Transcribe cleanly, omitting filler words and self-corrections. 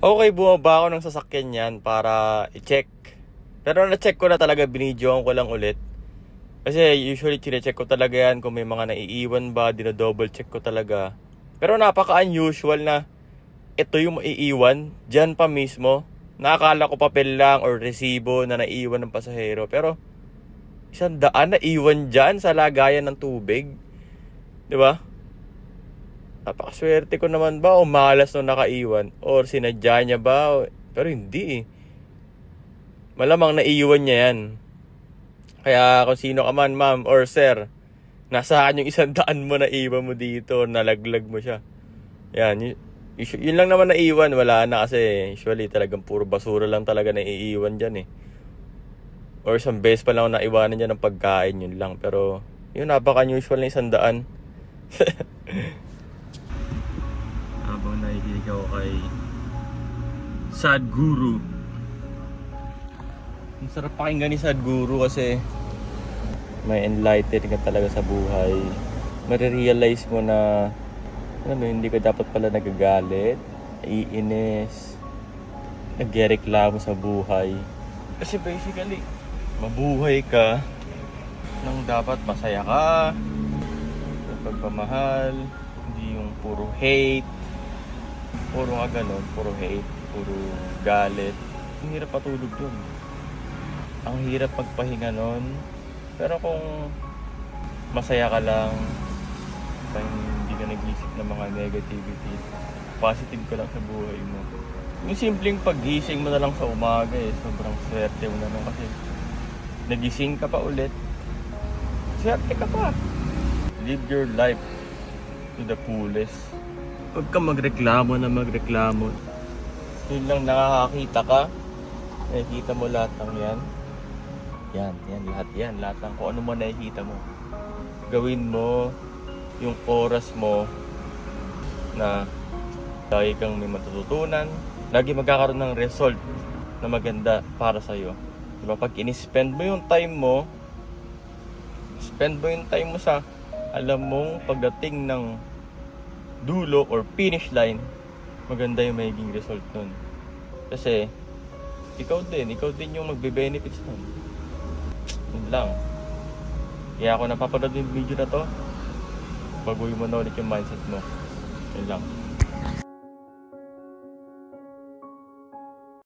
Okay, bumaba ako ng sasakyan yan para i-check. Pero na-check ko na talaga, binidyoan ko lang ulit. Kasi usually chine-check ko talaga yan kung may mga naiiwan ba, dino-double check ko talaga. Pero napaka-unusual na ito yung maiiwan dyan pa mismo. Nakakala ko papel lang or resibo na naiiwan ng pasahero. Pero 100 na iwan dyan sa lagayan ng tubig. Diba? Napakaswerte ko naman ba o malas nung nakaiwan? Or sinadya niya ba? Pero hindi eh. Malamang naiiwan niya yan. Kaya kung sino ka man, ma'am or sir, nasaan yung 100 mo na iwan mo dito, nalaglag mo siya. Yan, yun lang naman naiiwan. Wala na kasi usually talagang puro basura lang talaga naiiwan dyan eh. Or isang beses pa lang ako naiwanan dyan ng pagkain, yun lang. Pero yun, napaka-unusual na 100. Habang nakikinig ako kay Sadhguru. Ang sarap pakinggan ni Sadhguru kasi may enlighten ka talaga sa buhay. Marirealize mo na hindi ka dapat pala nagagalit, iinis, nagreklamo sa buhay. Kasi basically, mabuhay ka nang dapat masaya ka, may pagmamahal, hindi yung puro hate, puro ganun, puro hate, puro galit. Ang hirap patulog dun. Ang hirap magpahinga nun. Pero kung masaya ka lang, hindi ka nag-isip ng mga negativity, positive ka lang sa buhay mo. Yung simpleng paggising mo na lang sa umaga sobrang swerte mo na lang kasi nagising ka pa ulit. Swerte ka pa. Live your life to the fullest. Huwag ka magreklamo na magreklamo. Yun lang nakakakita ka. Nakikita mo lahat ng yan. Yan, lahat yan. Lahat ng kung ano mo nakikita mo. Gawin mo yung oras mo na lagi kang may matututunan. Lagi magkakaroon ng result na maganda para sa'yo. Diba? Pag in-spend mo yung time mo, spend mo yung time mo sa alam mong pagdating ng dulo or finish line, maganda yung magiging result nun. Kasi ikaw din yung magbe-benefits nun. Yun lang. Kaya ako napapanood yung video na to, baguhin mo na ulit yung mindset mo. Yun lang.